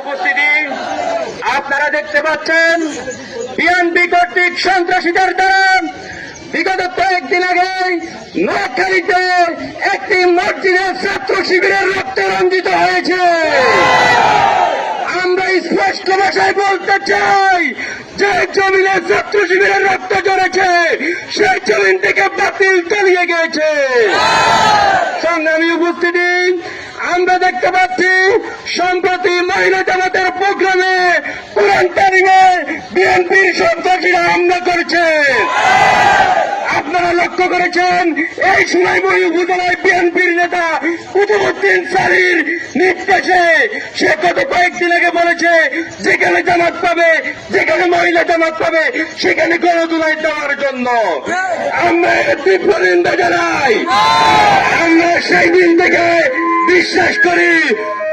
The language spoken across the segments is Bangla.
উপস্থিতি আপনারা দেখতে পাচ্ছেন বিএনপি কর্তৃক সন্ত্রাসীদের দ্বারা বিগত কয়েকদিন আগে নোয়াখালীতে একটি মসজিদের ছাত্র শিবিরের রক্তে রঞ্জিত হয়েছে। আমরা স্পষ্ট ভাষায় বলতে চাই, যে জমিনে ছাত্র শিবিরের রক্ত ঝরেছে সেই জমিন থেকে বাতিল চালিয়ে গিয়েছে। সংগ্রামী উপস্থিতি, আমরা দেখতে পাচ্ছি সম্প্রতি মহিলা জামাতের প্রোগ্রামে কোরআন কারিমে বিএনপির সন্ত্রাসীরা হামলা করেছে। আপনারা লক্ষ্য করেছেন, এই সোনাইমুড়ি উপজেলায় বিএনপির নেতা কুতুবউদ্দিন সারির নির্দেশে সে গত কয়েকদিন আগে বলেছে, যেখানে জামাত পাবে, যেখানে মহিলা জামাত পাবে সেখানে গণধোলাই দেওয়ার জন্য। আমরা এর তীব্র নিন্দা জানাই। আমরা সেই দিন থেকে বিশ্বাস করি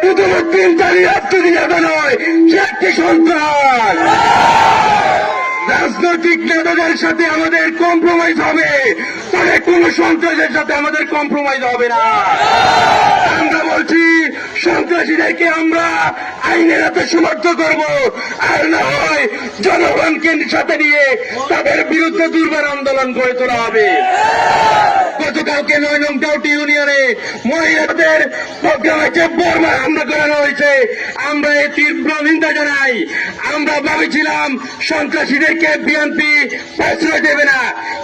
কুতুবউদ্দিন সারি রাষ্ট্রীয়তা নয়, সে একটি সন্ত্রাস। রাজনৈতিক নেতাদের সাথে আমাদের কম্প্রোমাইজ হবে, তবে কোন সন্ত্রাসের সাথে আমাদের কম্প্রোমাইজ হবে না। আমরা বলছি, সন্ত্রাসীদেরকে আমরা আইনের হাতে সমর্থন করব, আর না হয় জনগণকে সাথে নিয়ে তাদের বিরুদ্ধে দুর্বার আন্দোলন গড়ে তোলা হবে। গতকালকে 9 নং টাউটি ইউনিয়নে মহিলাদের প্রোগ্রামে যে বর্মা হামলা করানো হয়েছে, আমরা এর তীব্র নিন্দা জানাই। আমরা ভেবেছিলাম সন্ত্রাসীদেরকে বিএনপি প্রশ্রয় দেবে না,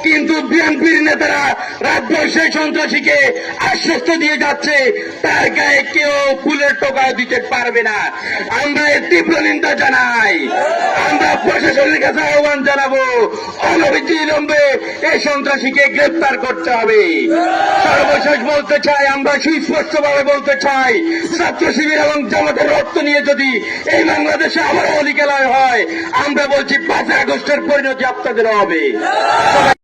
কিন্তু বিএনপির নেতারা রাতভর সেই সন্ত্রাসীকে আশ্বস্ত দিয়ে যাচ্ছে তার গায়ে কেউ ফুলের টোকা দিতে পারবে না। আমরা এর তীব্র নিন্দা জানাই। আমরা প্রশাসনের কাছে আহ্বান জানাবো, অনবিলম্বে এই সন্ত্রাসীকে গ্রেপ্তার করতে হবে। সর্বশেষ বলতে চাই, আমরা সুস্পষ্টভাবে বলতে চাই, ছাত্র শিবির এবং জামাতের রক্ত নিয়ে যদি এই বাংলাদেশে আবার অলিকেলায় হয়, আমরা বলছি 5 আগস্টের পরিণতি আপনাদের হবে।